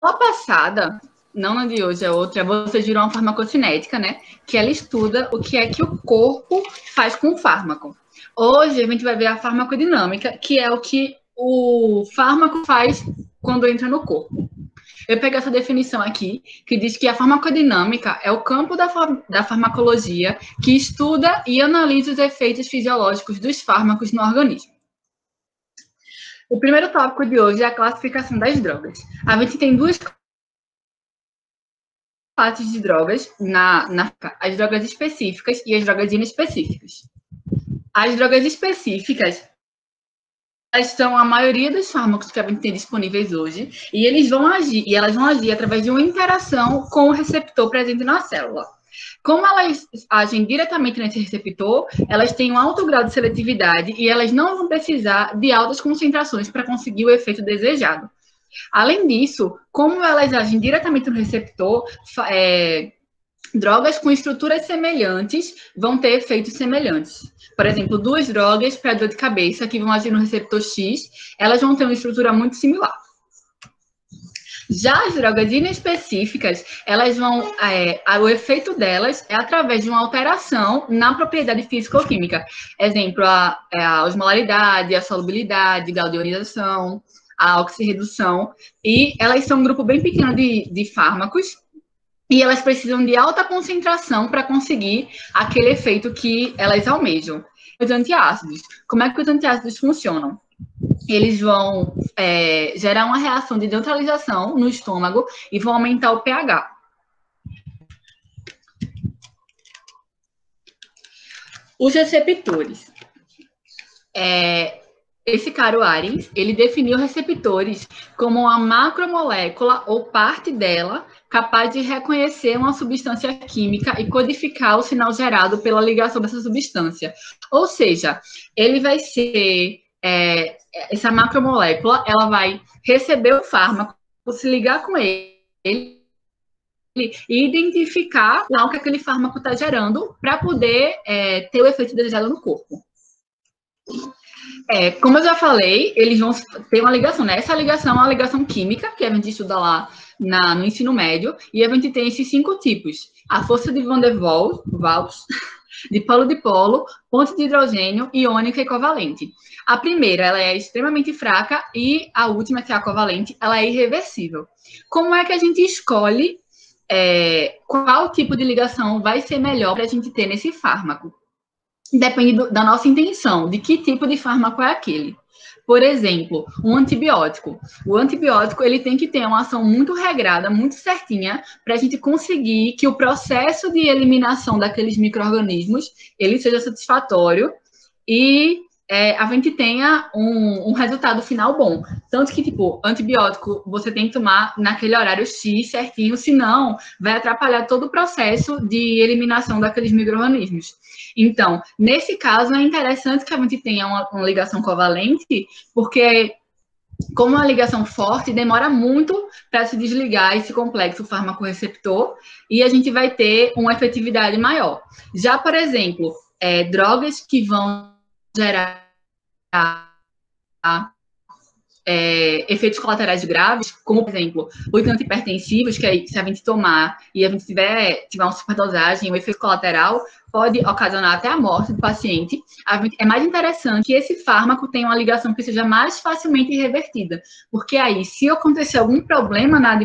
aula passada, não na de hoje, é outra, você virou uma farmacocinética, né? Que ela estuda o que é que o corpo faz com o fármaco. Hoje a gente vai ver a farmacodinâmica, que é o que o fármaco faz quando entra no corpo. Eu peguei essa definição aqui, que diz que a farmacodinâmica é o campo da farmacologia que estuda e analisa os efeitos fisiológicos dos fármacos no organismo. O primeiro tópico de hoje é a classificação das drogas. A gente tem duas classes de drogas, as drogas específicas e as drogas inespecíficas. As drogas específicas, elas são a maioria dos fármacos que a gente tem disponíveis hoje, e elas vão agir através de uma interação com o receptor presente na célula. Como elas agem diretamente nesse receptor, elas têm um alto grau de seletividade e elas não vão precisar de altas concentrações para conseguir o efeito desejado. Além disso, como elas agem diretamente no receptor, drogas com estruturas semelhantes vão ter efeitos semelhantes. Por exemplo, duas drogas para dor de cabeça que vão agir no receptor X, elas vão ter uma estrutura muito similar. Já as drogas inespecíficas, elas vão, o efeito delas é através de uma alteração na propriedade físico-química. Exemplo, a osmolaridade, a solubilidade, grau de ionização, a oxirredução, e elas são um grupo bem pequeno de fármacos, e elas precisam de alta concentração para conseguir aquele efeito que elas almejam. Os antiácidos. Como é que os antiácidos funcionam? Eles vão gerar uma reação de neutralização no estômago e vão aumentar o pH. Os receptores. Esse caro Arens, ele definiu receptores como uma macromolécula ou parte dela capaz de reconhecer uma substância química e codificar o sinal gerado pela ligação dessa substância. Ou seja, ele vai ser... essa macromolécula, ela vai receber o fármaco, se ligar com ele e identificar o que aquele fármaco está gerando para poder ter o efeito desejado no corpo. Como eu já falei, eles vão ter uma ligação, né? Essa ligação é uma ligação química, que a gente estuda lá no ensino médio, e a gente tem esses 5 tipos. A força de Van der Waals, dipolo-dipolo, ponte de hidrogênio, iônica e covalente. A primeira, ela é extremamente fraca, e a última, que é a covalente, ela é irreversível. Como é que a gente escolhe qual tipo de ligação vai ser melhor para a gente ter nesse fármaco? Depende da nossa intenção, de que tipo de fármaco é aquele. Por exemplo, um antibiótico. O antibiótico, ele tem que ter uma ação muito regrada, muito certinha, para a gente conseguir que o processo de eliminação daqueles micro-organismos, ele seja satisfatório e a gente tenha um resultado final bom. Tanto que, tipo, antibiótico, você tem que tomar naquele horário X certinho, senão vai atrapalhar todo o processo de eliminação daqueles micro-organismos. Então, nesse caso, é interessante que a gente tenha uma ligação covalente, porque, como uma ligação forte, demora muito para se desligar esse complexo fármaco-receptor e a gente vai ter uma efetividade maior. Já, por exemplo, drogas que vão gerar efeitos colaterais graves, como, por exemplo, os antihipertensivos, que aí, se a gente tomar e a gente tiver uma superdosagem, o efeito colateral pode ocasionar até a morte do paciente. É mais interessante que esse fármaco tenha uma ligação que seja mais facilmente revertida, porque aí, se acontecer algum problema na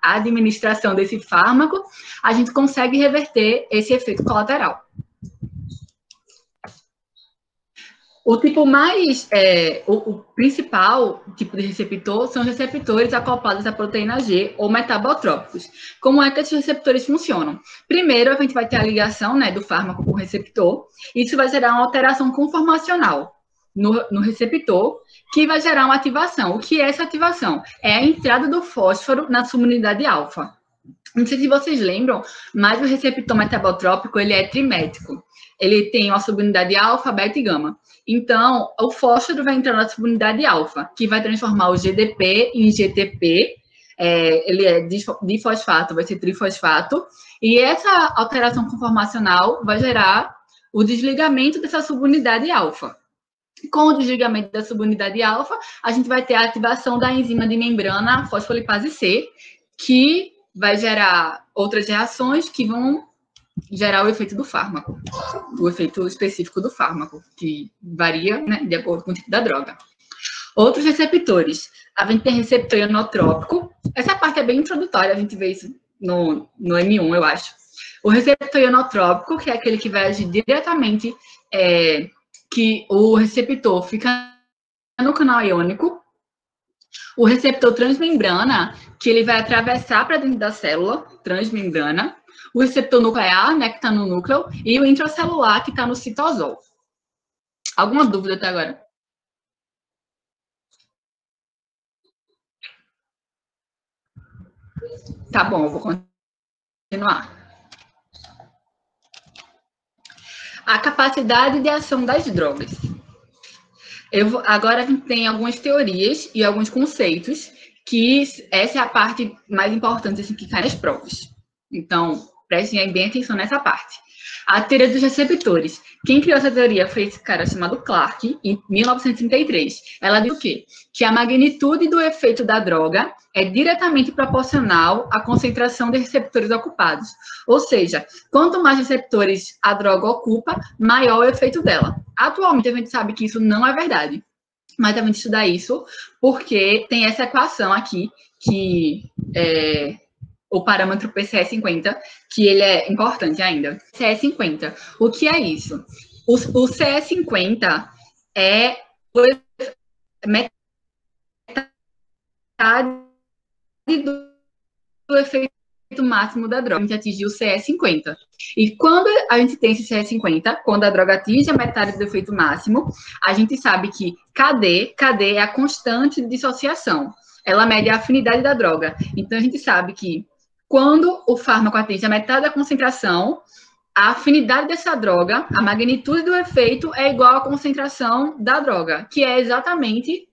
administração desse fármaco, a gente consegue reverter esse efeito colateral. O tipo mais, o principal tipo de receptor são os receptores acoplados à proteína G ou metabotrópicos. Como é que esses receptores funcionam? Primeiro, a gente vai ter a ligação, né, do fármaco com o receptor. Isso vai gerar uma alteração conformacional no receptor, que vai gerar uma ativação. O que é essa ativação? É a entrada do fósforo na subunidade alfa. Não sei se vocês lembram, mas o receptor metabotrópico, ele é trimétrico. Ele tem uma subunidade alfa, beta e gama. Então, o fósforo vai entrar na subunidade alfa, que vai transformar o GDP em GTP. Ele é difosfato, vai ser trifosfato. E essa alteração conformacional vai gerar o desligamento dessa subunidade alfa. Com o desligamento da subunidade alfa, a gente vai ter a ativação da enzima de membrana fosfolipase C, que vai gerar outras reações que vão gerar o efeito do fármaco, o efeito específico do fármaco, que varia, né, de acordo com o tipo da droga. Outros receptores. A gente tem receptor ionotrópico. Essa parte é bem introdutória, a gente vê isso no M1, eu acho. O receptor ionotrópico, que é aquele que vai agir diretamente, que o receptor fica no canal iônico. O receptor transmembrana, que ele vai atravessar para dentro da célula, transmembrana. O receptor nuclear, né, que está no núcleo. E o intracelular, que está no citosol. Alguma dúvida até agora? Tá bom, eu vou continuar. A capacidade de ação das drogas. Agora a gente tem algumas teorias e alguns conceitos que essa é a parte mais importante assim, que cai nas provas. Então, prestem bem atenção nessa parte. A teoria dos receptores. Quem criou essa teoria foi esse cara chamado Clark, em 1933. Ela diz o quê? Que a magnitude do efeito da droga é diretamente proporcional à concentração de receptores ocupados. Ou seja, quanto mais receptores a droga ocupa, maior o efeito dela. Atualmente, a gente sabe que isso não é verdade. Mas a gente estuda isso porque tem essa equação aqui, que o parâmetro PCE50, que ele é importante ainda. CE50. O que é isso? O CE50 é metade do efeito máximo da droga. A gente atingiu o CE50. E quando a gente tem esse CE50, quando a droga atinge a metade do efeito máximo, a gente sabe que KD é a constante de dissociação. Ela mede a afinidade da droga. Então, a gente sabe que quando o fármaco atinge a metade da concentração, a afinidade dessa droga, a magnitude do efeito é igual à concentração da droga, que é exatamente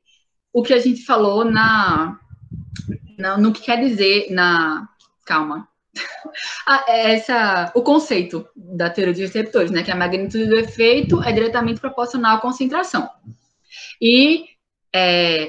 o que a gente falou no que quer dizer calma. O conceito da teoria dos receptores, né? Que a magnitude do efeito é diretamente proporcional à concentração. E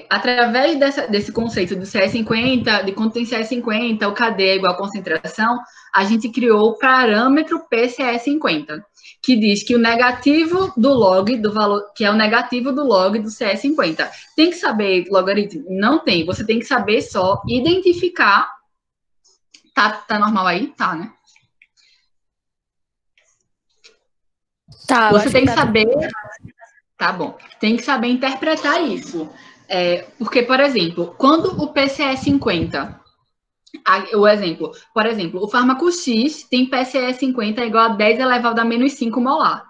através desse conceito do CE50, de quando tem CE50, o KD é igual à concentração, a gente criou o parâmetro PCE50, que diz que o negativo do log do valor, que é o negativo do log do CE50. Tem que saber logaritmo? Não tem. Você tem que saber só identificar. Tá normal aí? Tá, né? Tá. Você tem que saber. Tá bom. Tem que saber interpretar isso. Porque, por exemplo, quando o PCE50, por exemplo, o fármaco X tem PCE50 igual a 10 elevado a menos 5 molar.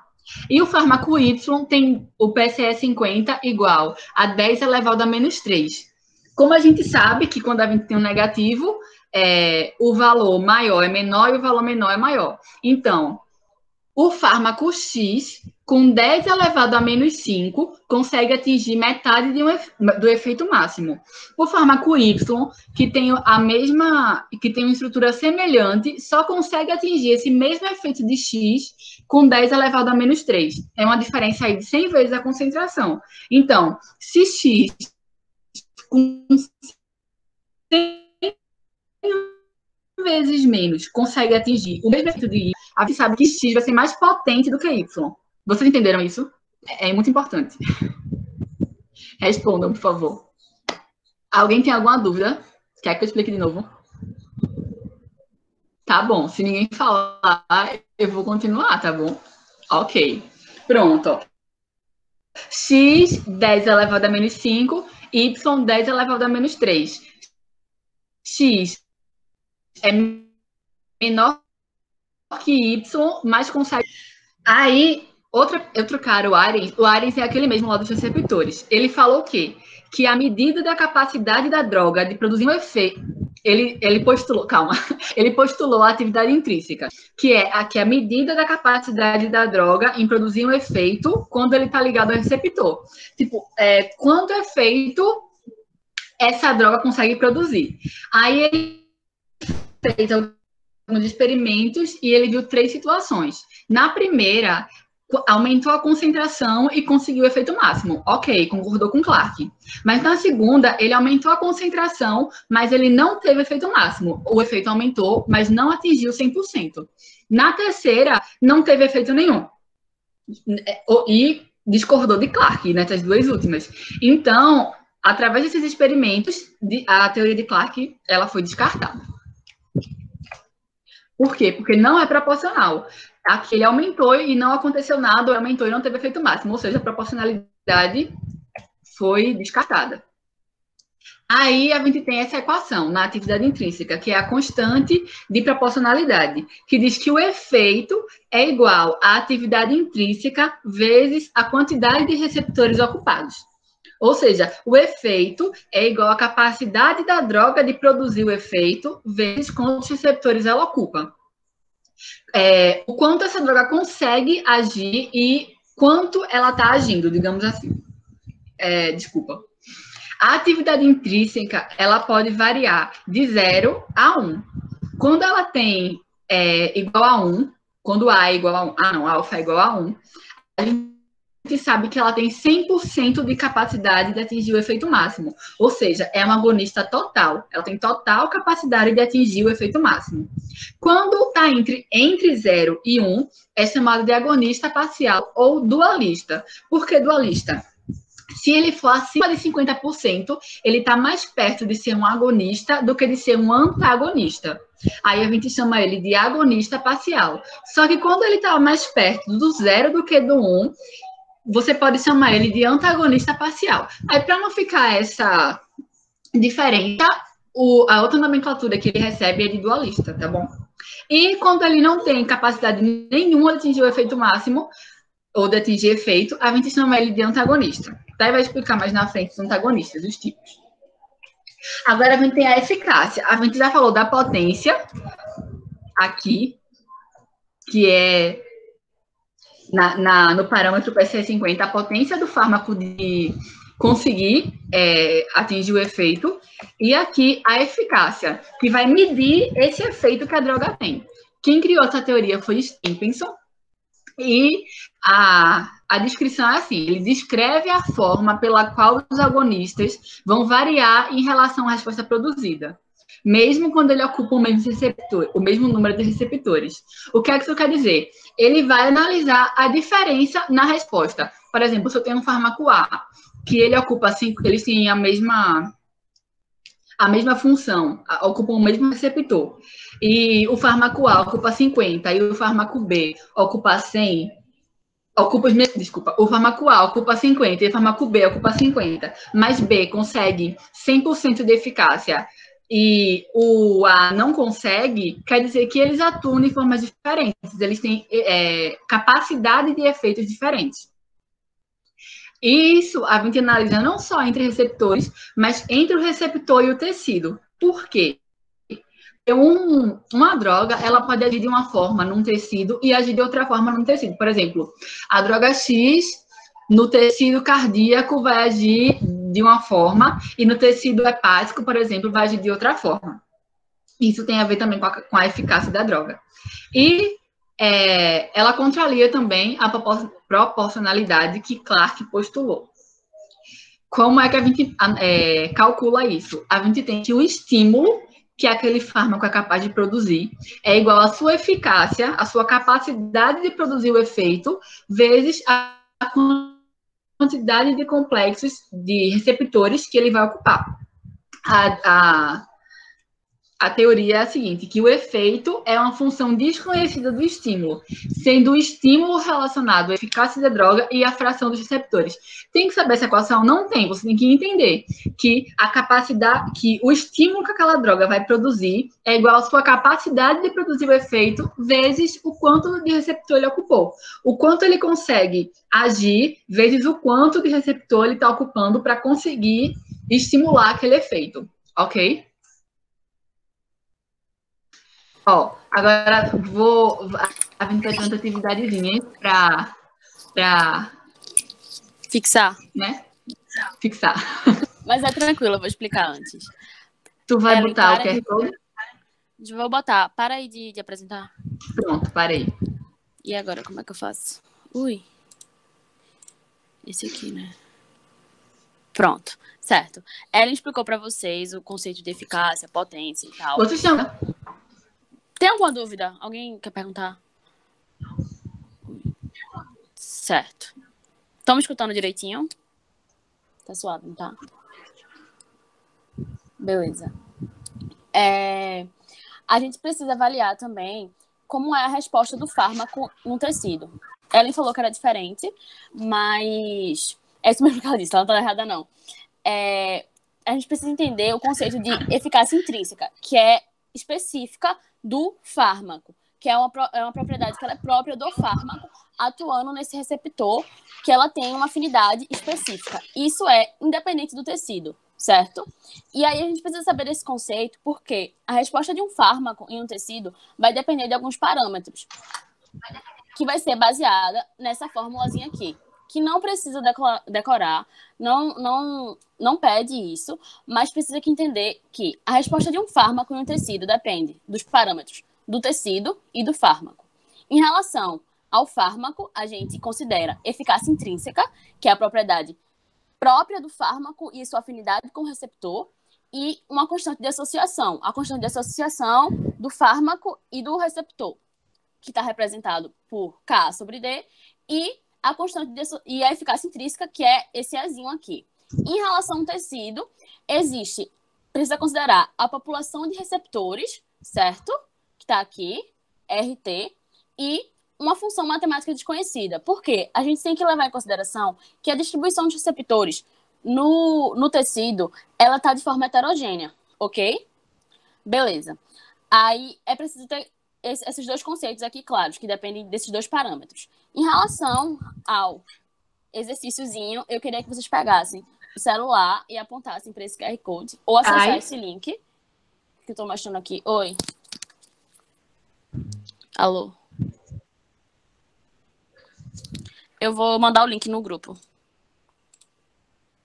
E o fármaco Y tem o PCE50 igual a 10 elevado a menos 3. Como a gente sabe que quando a gente tem um negativo, o valor maior é menor e o valor menor é maior. Então, o fármaco X, com 10 elevado a menos 5, consegue atingir metade do efeito máximo. O fármaco Y, que tem uma estrutura semelhante, só consegue atingir esse mesmo efeito de X com 10 elevado a menos 3. É uma diferença aí de 100 vezes a concentração. Então, se X com 100 vezes menos consegue atingir o mesmo efeito de Y, a gente sabe que X vai ser mais potente do que Y. Vocês entenderam isso? É muito importante. Respondam, por favor. Alguém tem alguma dúvida? Quer que eu explique de novo? Tá bom. Se ninguém falar, eu vou continuar, tá bom? Ok. Pronto. X, 10 elevado a menos 5, Y, 10 elevado a menos 3. X é menor que Y, mas consegue... Aí, outro cara, o Arens é aquele mesmo lá dos receptores. Ele falou o quê? Que a medida da capacidade da droga de produzir um efeito... Ele postulou a atividade intrínseca, que é a medida da capacidade da droga em produzir um efeito quando ele está ligado ao receptor. Tipo, quanto efeito essa droga consegue produzir. Aí ele fez alguns experimentos e ele viu 3 situações. Na primeira, aumentou a concentração e conseguiu o efeito máximo. Ok, concordou com Clark. Mas na segunda, ele aumentou a concentração, mas ele não teve efeito máximo. O efeito aumentou, mas não atingiu 100%. Na terceira, não teve efeito nenhum. E discordou de Clark, nessas duas últimas. Então, através desses experimentos, a teoria de Clark, ela foi descartada. Por quê? Porque não é proporcional. Aqui ele aumentou e não aconteceu nada, ou aumentou e não teve efeito máximo, ou seja, a proporcionalidade foi descartada. Aí a gente tem essa equação na atividade intrínseca, que é a constante de proporcionalidade, que diz que o efeito é igual à atividade intrínseca vezes a quantidade de receptores ocupados. Ou seja, o efeito é igual à capacidade da droga de produzir o efeito vezes quantos receptores ela ocupa. O quanto essa droga consegue agir e quanto ela está agindo, digamos assim. Desculpa. A atividade intrínseca, ela pode variar de 0 a 1. Quando ela tem igual a 1, quando A é igual a 1, alfa é igual a 1, a gente sabe que ela tem 100% de capacidade de atingir o efeito máximo. Ou seja, é uma agonista total. Ela tem total capacidade de atingir o efeito máximo. Quando está entre 0 e 1, é chamado de agonista parcial ou dualista. Por que dualista? Se ele for acima de 50%, ele está mais perto de ser um agonista do que de ser um antagonista. Aí a gente chama ele de agonista parcial. Só que quando ele está mais perto do 0 do que do 1, você pode chamar ele de antagonista parcial. Aí, para não ficar essa diferença, a outra nomenclatura que ele recebe é de dualista, tá bom? E quando ele não tem capacidade nenhuma de atingir o efeito máximo, ou de atingir efeito, a gente chama ele de antagonista. Daí vai explicar mais na frente os antagonistas, os tipos. Agora a gente tem a eficácia. A gente já falou da potência, aqui, que é no parâmetro PCE50, a potência do fármaco de conseguir atingir o efeito, e aqui a eficácia, que vai medir esse efeito que a droga tem. Quem criou essa teoria foi Stephenson, e a descrição é assim: ele descreve a forma pela qual os agonistas vão variar em relação à resposta produzida, mesmo quando ele ocupa o mesmo número de receptores. O que é que isso quer dizer? Ele vai analisar a diferença na resposta. Por exemplo, se eu tenho um fármaco A, que ele ocupa eles têm a mesma função, ocupam o mesmo receptor, e o fármaco A ocupa 50 e o fármaco B ocupa 100, o fármaco A ocupa 50 e o fármaco B ocupa 50, mas B consegue 100% de eficácia e o A não consegue, quer dizer que eles atuam de formas diferentes, eles têm capacidade de efeitos diferentes. E isso a gente analisa não só entre receptores, mas entre o receptor e o tecido. Por quê? Uma droga, ela pode agir de uma forma num tecido e agir de outra forma num tecido. Por exemplo, a droga X no tecido cardíaco vai agir de uma forma e no tecido hepático, por exemplo, vai agir de outra forma. Isso tem a ver também com a eficácia da droga. E ela contraria também a proporcionalidade que Clark postulou. Como é que a gente calcula isso? A gente tem que o estímulo que aquele fármaco é capaz de produzir é igual à sua eficácia, a sua capacidade de produzir o efeito, vezes a quantidade de complexos de receptores que ele vai ocupar. A teoria é a seguinte, que o efeito é uma função desconhecida do estímulo, sendo o estímulo relacionado à eficácia da droga e à fração dos receptores. Tem que saber essa equação? Não tem, você tem que entender que a capacidade, que o estímulo que aquela droga vai produzir é igual à sua capacidade de produzir o efeito vezes o quanto de receptor ele ocupou. O quanto ele consegue agir vezes o quanto de receptor ele está ocupando para conseguir estimular aquele efeito, ok? Agora a gente vai ter uma atividadezinha para Fixar. Né? Fixar. Mas é tranquilo, eu vou explicar antes. Tu vai botar o QR Code? Vou botar. Para aí de apresentar. Pronto, parei. E agora, como é que eu faço? Ui. Esse aqui, né? Pronto, certo. Ela explicou pra vocês o conceito de eficácia, potência e tal. Vocês têm... Tem alguma dúvida? Alguém quer perguntar? Certo. Estão me escutando direitinho? Tá suave, não tá? Beleza. A gente precisa avaliar também como é a resposta do fármaco no tecido. Ellen falou que era diferente, mas... É isso mesmo que ela disse, ela não tá errada, não. A gente precisa entender o conceito de eficácia intrínseca, que é específica do fármaco, que é uma propriedade que ela é própria do fármaco, atuando nesse receptor, que ela tem uma afinidade específica. Isso é independente do tecido, certo? E aí a gente precisa saber desse conceito, porque a resposta de um fármaco em um tecido vai depender de alguns parâmetros, que vai ser baseada nessa formulazinha aqui, que não precisa decorar, não pede isso, mas precisa que entender que a resposta de um fármaco em um tecido depende dos parâmetros do tecido e do fármaco. Em relação ao fármaco, a gente considera eficácia intrínseca, que é a propriedade própria do fármaco e sua afinidade com o receptor, e uma constante de associação, a constante de associação do fármaco e do receptor, que está representado por K sobre D, e a constante e a eficácia intrínseca, que é esse Ezinho aqui. Em relação ao tecido, precisa considerar a população de receptores, certo? Que está aqui, RT, e uma função matemática desconhecida. Por quê? A gente tem que levar em consideração que a distribuição de receptores no tecido, ela está de forma heterogênea, ok? Beleza. Aí é preciso ter esses dois conceitos aqui claros, que dependem desses dois parâmetros. Em relação ao exercíciozinho, eu queria que vocês pegassem o celular e apontassem para esse QR Code, ou acessar esse link que eu estou mostrando aqui. Oi. Alô. Eu vou mandar o link no grupo.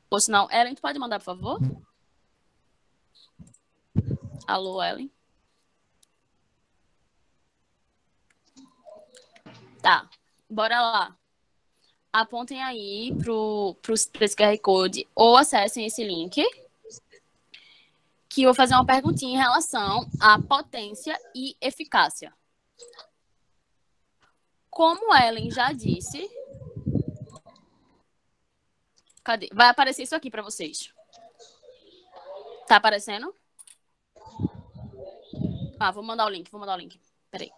Ou senão, Ellen, tu pode mandar, por favor? Alô, Ellen. Tá, bora lá. Apontem aí para esse QR Code ou acessem esse link, que eu vou fazer uma perguntinha em relação à potência e eficácia. Como Ellen já disse... Cadê? Vai aparecer isso aqui para vocês. Tá aparecendo? Ah, vou mandar o link. Peraí.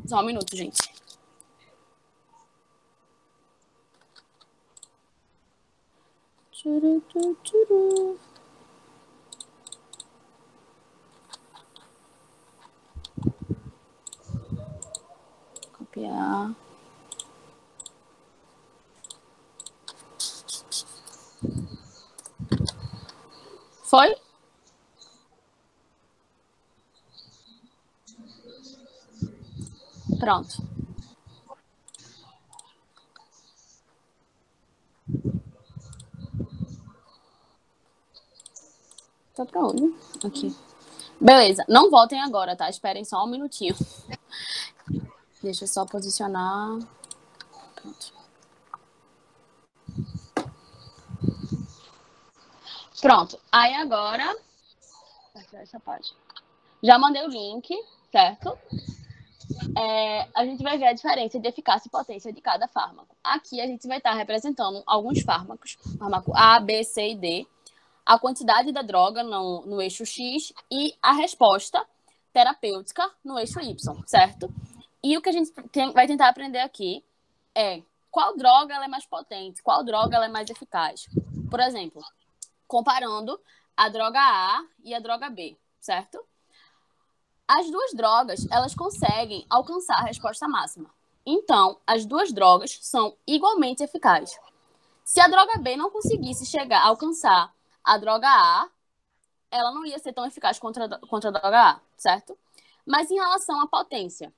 Só um minuto, gente. Copiar. Foi? Pronto. Tá pra onde? Aqui. Beleza. Não voltem agora, tá? Esperem só um minutinho. Deixa eu só posicionar. Pronto. Pronto. Aí agora... essa página. Já mandei o link, certo? A gente vai ver a diferença de eficácia e potência de cada fármaco. Aqui a gente vai estar representando alguns fármacos. Fármaco A, B, C e D. A quantidade da droga no eixo X e a resposta terapêutica no eixo Y, certo? E o que a gente vai tentar aprender aqui é qual droga ela é mais potente, qual droga ela é mais eficaz. Por exemplo, comparando a droga A e a droga B, certo? As duas drogas, elas conseguem alcançar a resposta máxima. Então, as duas drogas são igualmente eficazes. Se a droga B não conseguisse chegar a alcançar a droga A, ela não ia ser tão eficaz contra a droga A, certo? Mas em relação à potência,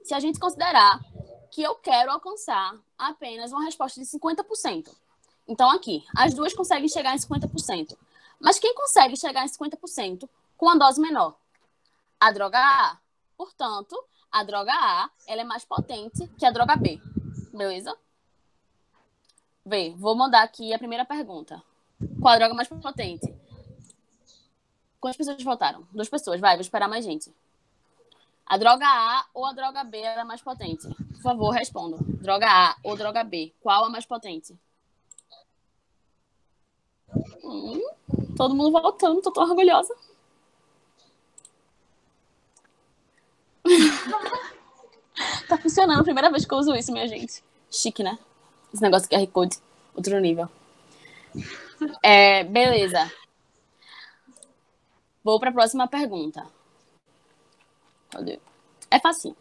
se a gente considerar que eu quero alcançar apenas uma resposta de 50%, Então, aqui, as duas conseguem chegar em 50%. Mas quem consegue chegar em 50% com a dose menor? A droga A. Portanto, a droga A ela é mais potente que a droga B. Beleza? Vou mandar aqui a primeira pergunta. Qual a droga mais potente? Quantas pessoas votaram? 2 pessoas. Vou esperar mais gente. A droga A ou a droga B é a mais potente? Por favor, respondam. Droga A ou droga B? Qual a mais potente? Todo mundo votando, tô tão orgulhosa. Tá funcionando, primeira vez que eu uso isso, minha gente. Chique, né? Esse negócio de QR Code, outro nível. Beleza. Vou para a próxima pergunta. Cadê? É facinho.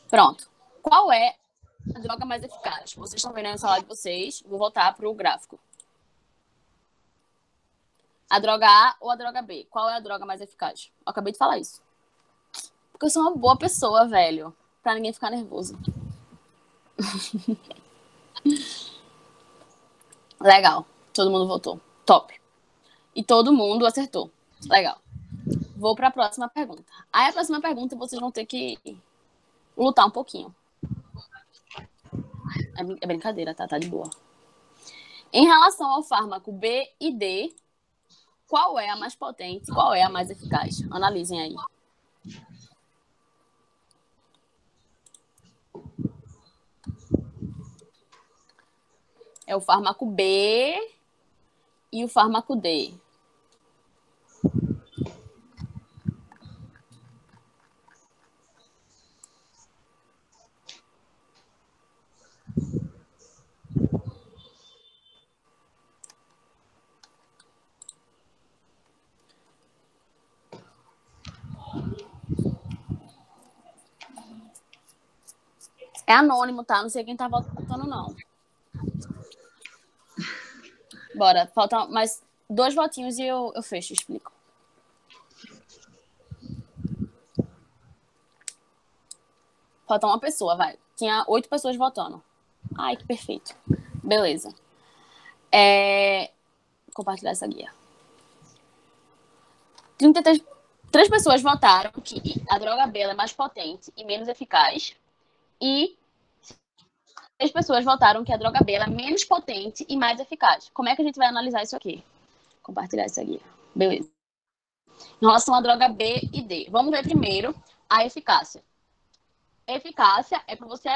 Pronto. Qual é a droga mais eficaz? Vocês estão vendo aí no celular de vocês. Vou voltar para o gráfico. A droga A ou a droga B? Qual é a droga mais eficaz? Eu acabei de falar isso. Porque eu sou uma boa pessoa, velho. Pra ninguém ficar nervoso. Legal. Todo mundo votou. Top. E todo mundo acertou. Legal. Vou para a próxima pergunta. Aí a próxima pergunta vocês vão ter que lutar um pouquinho. É brincadeira, tá? Tá de boa. Em relação ao fármaco B e D, qual é a mais potente? Qual é a mais eficaz? Analisem aí. É o fármaco B e o fármaco D. É anônimo, tá? Não sei quem tá votando, não. Bora, faltam mais 2 votinhos e eu fecho, explico. Falta uma pessoa, vai. Tinha 8 pessoas votando. Ai, que perfeito. Beleza. Compartilhar essa guia. 3 pessoas votaram que a droga B é mais potente e menos eficaz. E 3 pessoas votaram que a droga B é menos potente e mais eficaz. Como é que a gente vai analisar isso aqui? Compartilhar essa guia. Beleza. Em relação à droga B e D. Vamos ver primeiro a eficácia. Eficácia é para você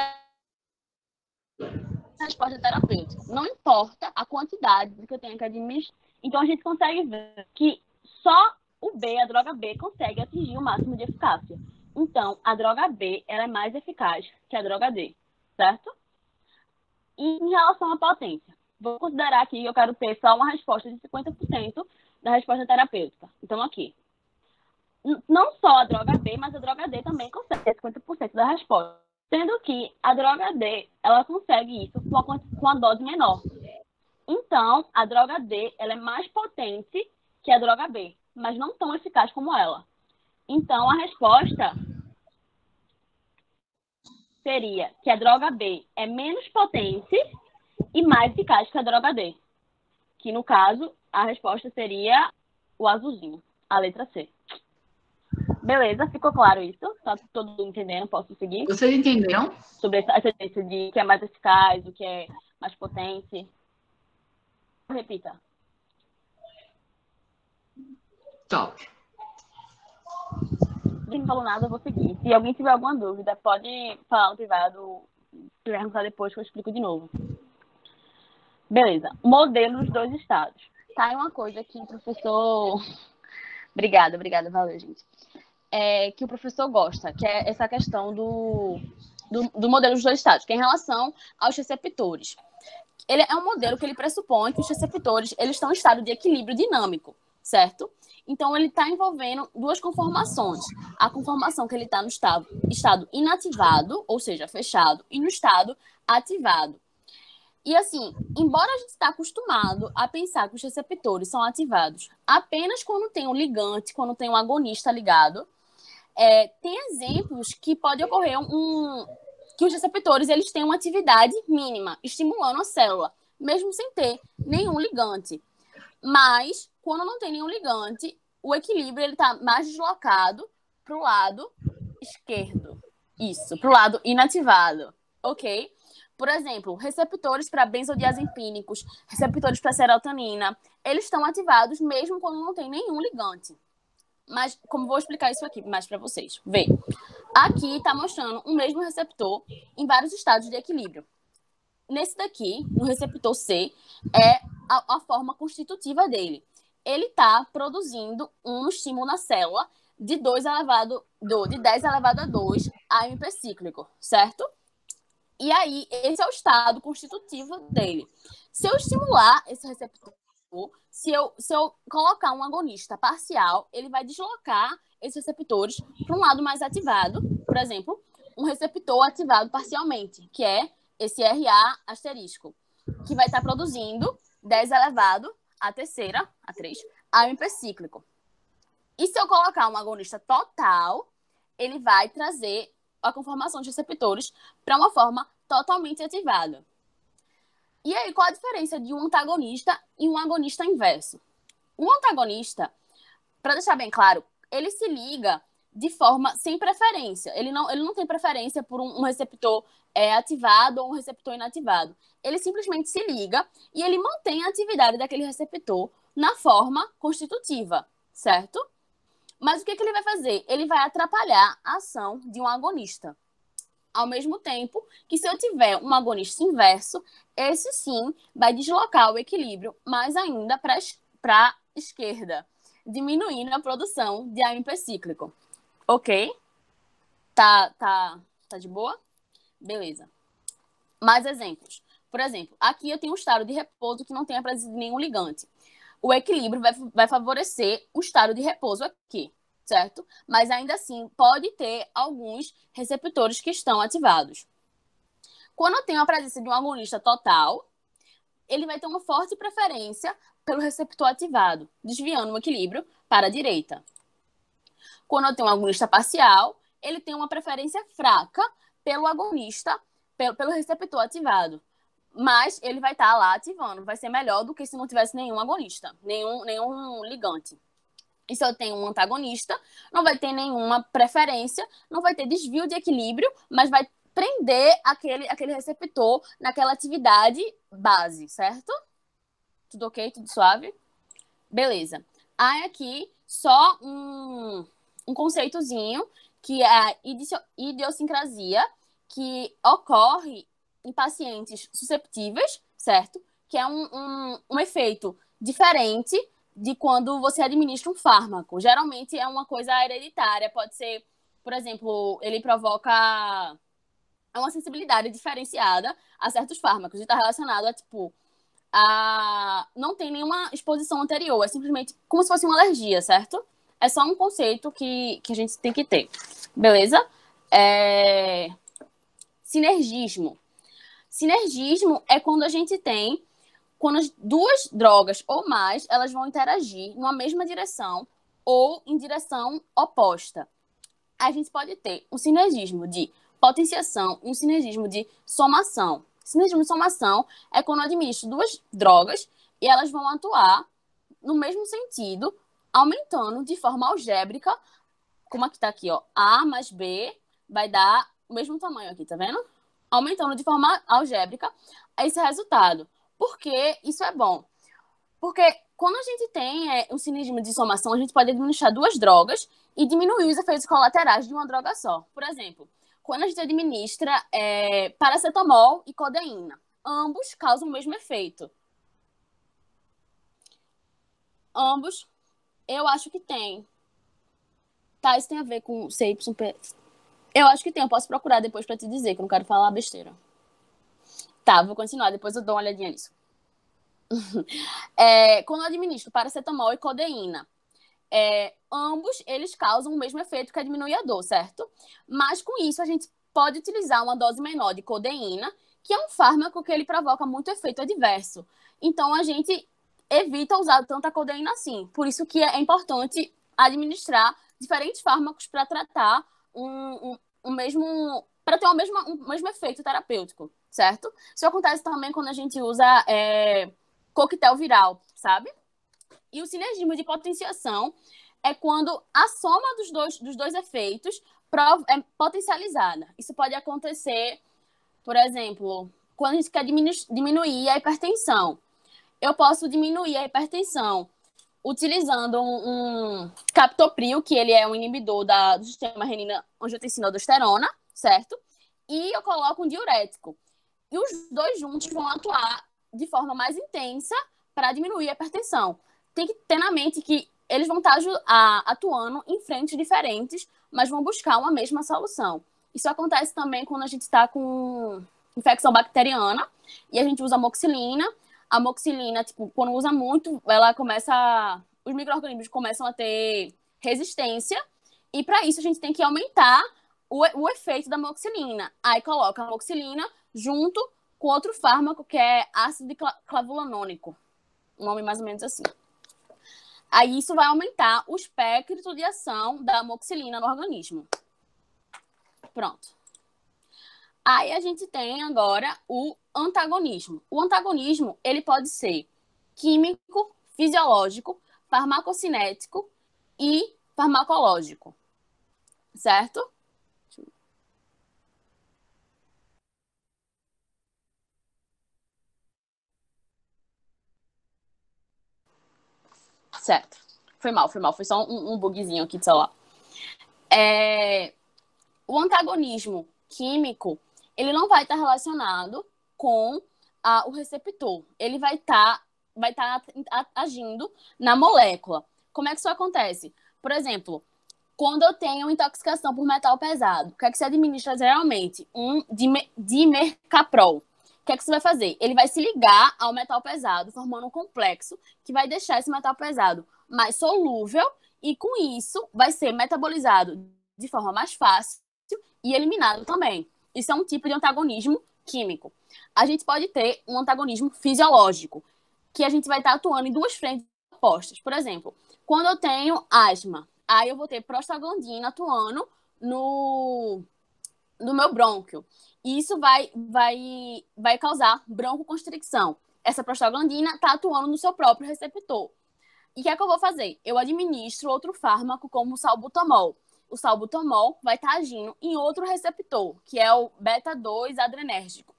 resposta terapêutica. Não importa a quantidade que eu tenho que administrar. Então, a gente consegue ver que só o B, a droga B, consegue atingir o máximo de eficácia. Então, a droga B ela é mais eficaz que a droga D, certo? E em relação à potência, vou considerar que eu quero ter só uma resposta de 50% da resposta terapêutica. Então, aqui. Não só a droga B, mas a droga D também consegue ter 50% da resposta. Sendo que a droga D, ela consegue isso com a dose menor. Então, a droga D, ela é mais potente que a droga B, mas não tão eficaz como ela. Então, a resposta seria que a droga B é menos potente e mais eficaz que a droga D. Que, no caso, a resposta seria o azulzinho, a letra C. Beleza, ficou claro isso? Tá todo mundo entendendo? Posso seguir? Vocês entenderam? Sobre essa diferença de o que é mais eficaz, o que é mais potente. Repita. Top. Se não falou nada, eu vou seguir. Se alguém tiver alguma dúvida, pode falar no privado, perguntar depois que eu explico de novo. Beleza. Modelo dos 2 estados. Tá aí uma coisa que o professor... Obrigada, valeu, gente. Que o professor gosta, que é essa questão do modelo dos 2 estados, que é em relação aos receptores. Ele é um modelo que ele pressupõe que os receptores eles estão em estado de equilíbrio dinâmico, certo? Então, ele está envolvendo 2 conformações. A conformação que ele está no estado inativado, ou seja, fechado, e no estado ativado. E assim, embora a gente está acostumado a pensar que os receptores são ativados apenas quando tem um ligante, quando tem um agonista ligado, tem exemplos que pode ocorrer que os receptores eles têm uma atividade mínima, estimulando a célula, mesmo sem ter nenhum ligante. Mas, quando não tem nenhum ligante, o equilíbrio está mais deslocado para o lado esquerdo. Isso, para o lado inativado. Ok? Por exemplo, receptores para benzodiazepínicos, receptores para serotonina, eles estão ativados mesmo quando não tem nenhum ligante. Mas, como vou explicar isso aqui mais para vocês? Vê, aqui está mostrando o mesmo receptor em vários estados de equilíbrio. Nesse daqui, no receptor C, é a forma constitutiva dele. Ele está produzindo um estímulo na célula de 10 elevado a 2 AMP cíclico, certo? E aí, esse é o estado constitutivo dele. Se eu estimular esse receptor, se eu colocar um agonista parcial, ele vai deslocar esses receptores para um lado mais ativado. Por exemplo, um receptor ativado parcialmente, que é esse RA asterisco, que vai estar produzindo 10 elevado a terceira, a 3, AMP cíclico. E se eu colocar um agonista total, ele vai trazer a conformação de receptores para uma forma totalmente ativada. E aí, qual a diferença de um antagonista e um agonista inverso? O antagonista, para deixar bem claro, ele se liga de forma sem preferência. Ele não tem preferência por um receptor ativado ou um receptor inativado. Ele simplesmente se liga e ele mantém a atividade daquele receptor na forma constitutiva, certo? Mas o que ele vai fazer? Ele vai atrapalhar a ação de um agonista. Ao mesmo tempo que, se eu tiver um agonista inverso, esse sim vai deslocar o equilíbrio mais ainda para a esquerda, diminuindo a produção de AMP cíclico. Ok? Tá de boa? Beleza. Mais exemplos. Por exemplo, aqui eu tenho um estado de repouso que não tem a presença de nenhum ligante. O equilíbrio vai favorecer o estado de repouso aqui, certo? Mas ainda assim pode ter alguns receptores que estão ativados. Quando eu tenho a presença de um agonista total, ele vai ter uma forte preferência pelo receptor ativado, desviando o equilíbrio para a direita. Quando eu tenho um agonista parcial, ele tem uma preferência fraca pelo agonista, pelo receptor ativado. Mas ele vai estar lá ativando, vai ser melhor do que se não tivesse nenhum agonista, nenhum ligante. E se eu tenho um antagonista, não vai ter nenhuma preferência, não vai ter desvio de equilíbrio, mas vai prender aquele receptor naquela atividade base, certo? Tudo ok? Tudo suave? Beleza. Aí aqui só um conceitozinho, que é a idiosincrasia, que ocorre em pacientes susceptíveis, certo? Que é um efeito diferente de quando você administra um fármaco. Geralmente é uma coisa hereditária, pode ser, por exemplo, ele provoca uma sensibilidade diferenciada a certos fármacos e está relacionado a não tem nenhuma exposição anterior, é simplesmente como se fosse uma alergia, certo? É só um conceito que a gente tem que ter, beleza? Sinergismo. Sinergismo é quando a gente tem, quando as duas drogas ou mais, elas vão interagir numa mesma direção ou em direção oposta. A gente pode ter um sinergismo de potenciação e um sinergismo de somação. Sinergismo de somação é quando eu administro duas drogas e elas vão atuar no mesmo sentido, aumentando de forma algébrica, como aqui tá aqui, ó, A mais B vai dar o mesmo tamanho aqui, tá vendo? Aumentando de forma algébrica esse resultado. Por que isso é bom? Porque quando a gente tem um sinergismo de somação, a gente pode administrar duas drogas e diminuir os efeitos colaterais de uma droga só. Por exemplo, quando a gente administra paracetamol e codeína, ambos causam o mesmo efeito. Ambos, eu acho que tem. Tá, isso tem a ver com CYP. Eu acho que tem, eu posso procurar depois pra te dizer, que eu não quero falar besteira. Tá, vou continuar, depois eu dou uma olhadinha nisso. Quando eu administro paracetamol e codeína, ambos eles causam o mesmo efeito, que é diminuir a dor, certo? Mas com isso a gente pode utilizar uma dose menor de codeína, que é um fármaco que ele provoca muito efeito adverso. Então a gente evita usar tanta codeína assim. Por isso que é importante administrar diferentes fármacos para tratar para ter o mesmo efeito terapêutico, certo? Isso acontece também quando a gente usa coquetel viral, sabe? E o sinergismo de potenciação é quando a soma dos dois efeitos é potencializada. Isso pode acontecer, por exemplo, quando a gente quer diminuir a hipertensão. Eu posso diminuir a hipertensão utilizando um captopril, que ele é um inibidor do sistema renina-angiotensina-aldosterona, certo? E eu coloco um diurético. E os dois juntos vão atuar de forma mais intensa para diminuir a hipertensão. Tem que ter na mente que eles vão estar atuando em frentes diferentes, mas vão buscar uma mesma solução. Isso acontece também quando a gente está com infecção bacteriana e a gente usa amoxicilina. A amoxicilina, tipo, quando usa muito, os micro-organismos começam a ter resistência, e para isso a gente tem que aumentar o efeito da amoxicilina. Aí coloca a amoxicilina junto com outro fármaco que é ácido clavulanônico, um nome mais ou menos assim. Aí isso vai aumentar o espectro de ação da amoxicilina no organismo. Pronto. Aí a gente tem agora o antagonismo. O antagonismo, ele pode ser químico, fisiológico, farmacocinético e farmacológico, certo? Certo. Foi mal. Foi só um bugzinho aqui de celular. O antagonismo químico, ele não vai estar relacionado com o receptor. Ele vai estar agindo na molécula. Como é que isso acontece? Por exemplo, quando eu tenho intoxicação por metal pesado, o que é que se administra geralmente? Um dimercaprol. O que é que você vai fazer? Ele vai se ligar ao metal pesado, formando um complexo que vai deixar esse metal pesado mais solúvel e, com isso, vai ser metabolizado de forma mais fácil e eliminado também. Isso é um tipo de antagonismo químico. A gente pode ter um antagonismo fisiológico, que a gente vai estar atuando em duas frentes opostas. Por exemplo, quando eu tenho asma, aí eu vou ter prostaglandina atuando no meu brônquio. E isso vai causar broncoconstricção. Essa prostaglandina está atuando no seu próprio receptor. E o que é que eu vou fazer? Eu administro outro fármaco como o salbutamol. O salbutamol vai estar agindo em outro receptor, que é o beta-2 adrenérgico.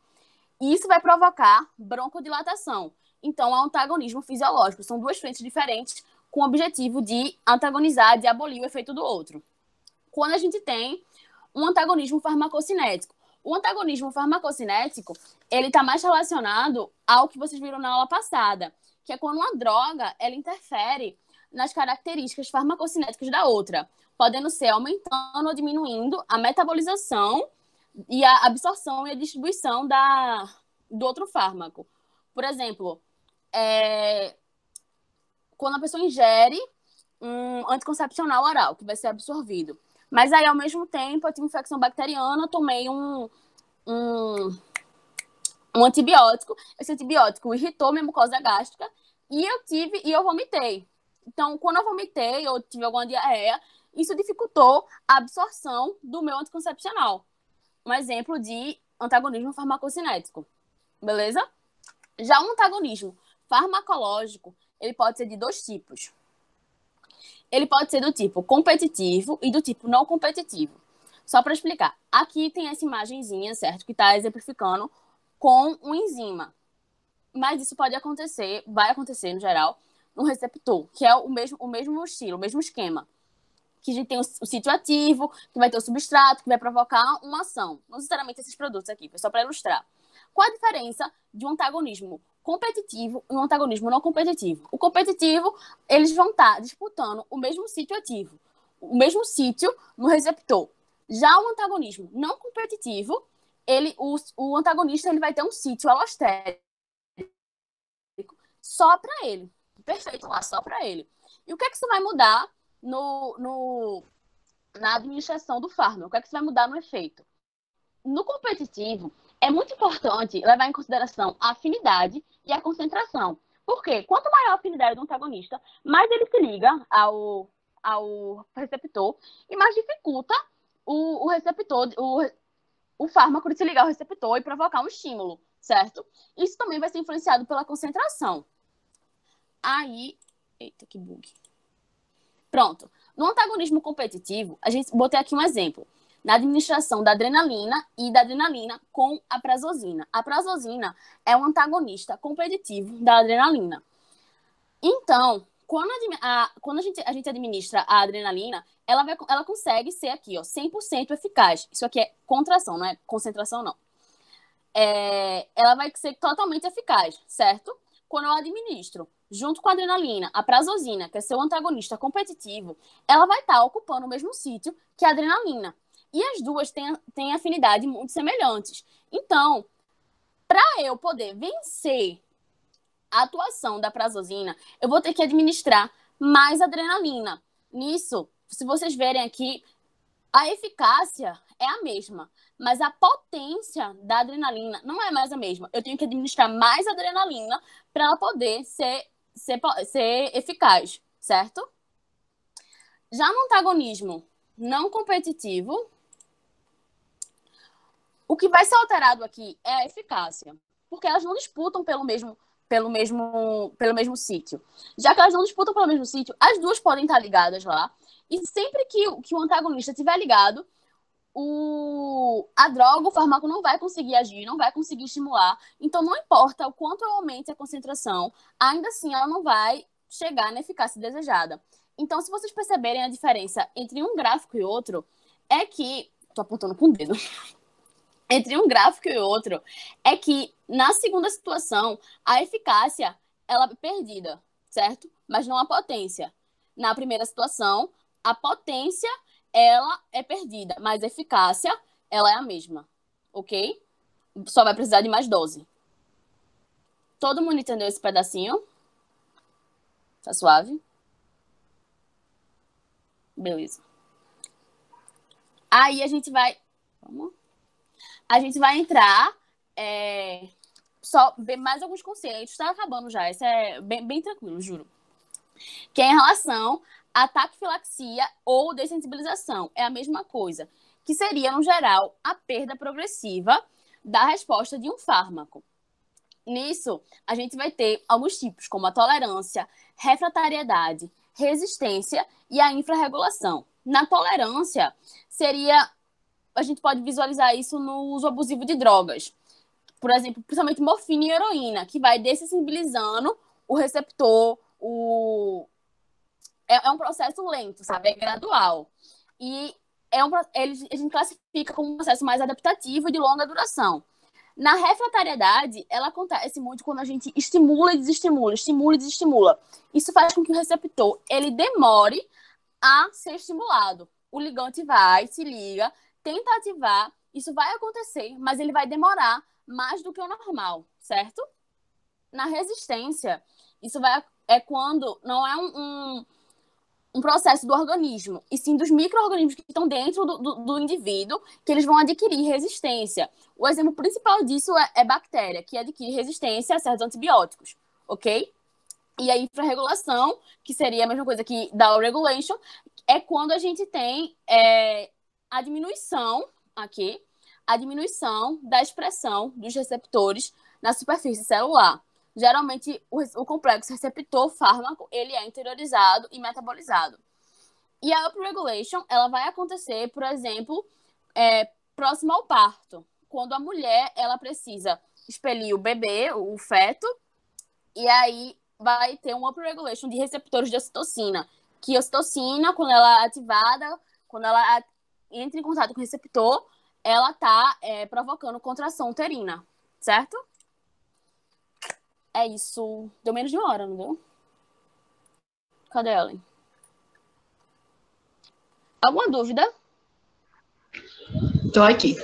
E isso vai provocar broncodilatação. Então, é um antagonismo fisiológico. São duas frentes diferentes com o objetivo de antagonizar, de abolir o efeito do outro. Quando a gente tem um antagonismo farmacocinético. O antagonismo farmacocinético, ele está mais relacionado ao que vocês viram na aula passada, que é quando uma droga, ela interfere nas características farmacocinéticas da outra, podendo ser aumentando ou diminuindo a metabolização e a absorção e a distribuição do outro fármaco. Por exemplo, quando a pessoa ingere um anticoncepcional oral, que vai ser absorvido. Mas aí, ao mesmo tempo, eu tive infecção bacteriana, tomei um antibiótico. Esse antibiótico irritou minha mucosa gástrica e eu vomitei. Então, quando eu vomitei ou tive alguma diarreia, isso dificultou a absorção do meu anticoncepcional. Um exemplo de antagonismo farmacocinético. Beleza? Já o antagonismo farmacológico, ele pode ser de dois tipos. Ele pode ser do tipo competitivo e do tipo não competitivo. Só para explicar, aqui tem essa imagenzinha, certo? Que está exemplificando com um enzima. Mas isso pode acontecer, vai acontecer no geral, no receptor, que é o mesmo estilo, o mesmo esquema. Que a gente tem o sítio ativo, que vai ter o substrato, que vai provocar uma ação. Não necessariamente esses produtos aqui, foi só para ilustrar. Qual a diferença de um antagonismo competitivo e um antagonismo não competitivo? O competitivo, eles vão estar disputando o mesmo sítio ativo, o mesmo sítio no receptor. Já o antagonismo não competitivo, o antagonista ele vai ter um sítio alostérico só para ele. Perfeito, lá, só para ele. E o que é que isso vai mudar na administração do fármaco? O que é que isso vai mudar no efeito? No competitivo, é muito importante levar em consideração a afinidade e a concentração. Por quê? Quanto maior a afinidade do antagonista, mais ele se liga ao receptor e mais dificulta o receptor, o fármaco de se ligar ao receptor e provocar um estímulo, certo? Isso também vai ser influenciado pela concentração. Aí, eita, que bug. Pronto. No antagonismo competitivo, a gente botei aqui um exemplo. Na administração da adrenalina e da adrenalina com a prazosina. A prazosina é um antagonista competitivo da adrenalina. Então, quando a gente administra a adrenalina, ela consegue ser aqui, ó, 100% eficaz. Isso aqui é contração, não é concentração, não. Ela vai ser totalmente eficaz, certo? Quando eu administro, junto com a adrenalina, a prazosina, que é seu antagonista competitivo, ela vai estar ocupando o mesmo sítio que a adrenalina. E as duas têm afinidade muito semelhantes. Então, para eu poder vencer a atuação da prazosina, eu vou ter que administrar mais adrenalina. Nisso, se vocês verem aqui, a eficácia é a mesma, mas a potência da adrenalina não é mais a mesma. Eu tenho que administrar mais adrenalina para ela poder ser eficaz, certo? Já no antagonismo não competitivo, o que vai ser alterado aqui é a eficácia, porque elas não disputam pelo mesmo sítio. Já que elas não disputam pelo mesmo sítio, as duas podem estar ligadas lá, e sempre que o antagonista estiver ligado, a droga, o fármaco não vai conseguir agir, não vai conseguir estimular. Então, não importa o quanto eu aumente a concentração, ainda assim ela não vai chegar na eficácia desejada. Então, se vocês perceberem a diferença entre um gráfico e outro, é que... Tô apontando com o dedo. Entre um gráfico e outro, é que na segunda situação, a eficácia ela é perdida, certo? Mas não a potência. Na primeira situação, a potência ela é perdida, mas a eficácia ela é a mesma, ok? Só vai precisar de mais dose. Todo mundo entendeu esse pedacinho? Tá suave? Beleza. Aí a gente vai... Vamos... A gente vai entrar, só ver mais alguns conceitos, tá acabando já, isso é bem tranquilo, juro. Que é em relação a taquifilaxia ou dessensibilização, é a mesma coisa, que seria, no geral, a perda progressiva da resposta de um fármaco. Nisso, a gente vai ter alguns tipos, como a tolerância, refratariedade, resistência e a infrarregulação. Na tolerância, a gente pode visualizar isso no uso abusivo de drogas. Por exemplo, principalmente morfina e heroína, que vai dessensibilizando o receptor. É um processo lento, sabe? É gradual. E a gente classifica como um processo mais adaptativo e de longa duração. Na refratariedade, ela acontece muito quando a gente estimula e desestimula, estimula e desestimula. Isso faz com que o receptor ele demore a ser estimulado. O ligante vai, se liga, tenta ativar, isso vai acontecer, mas ele vai demorar mais do que o normal, certo? Na resistência, isso é quando não é um processo do organismo, e sim dos micro-organismos que estão dentro do indivíduo, que eles vão adquirir resistência. O exemplo principal disso é bactéria, que adquire resistência a certos antibióticos, ok? E a infrarregulação, que seria a mesma coisa que da regulation, é quando a gente tem a diminuição da expressão dos receptores na superfície celular. Geralmente, o complexo receptor-fármaco, ele é interiorizado e metabolizado. E a upregulation, ela vai acontecer, por exemplo, próximo ao parto, quando a mulher, ela precisa expelir o bebê, o feto, e aí vai ter uma upregulation de receptores de ocitocina, que a ocitocina, quando ela é ativada, quando ela entra em contato com o receptor, ela está provocando contração uterina, certo? É isso. Deu menos de uma hora, não deu? Cadê ela? Alguma dúvida? Tô aqui.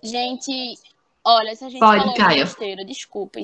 Gente, olha, se a gente Pode, falou Caia. besteira, desculpa.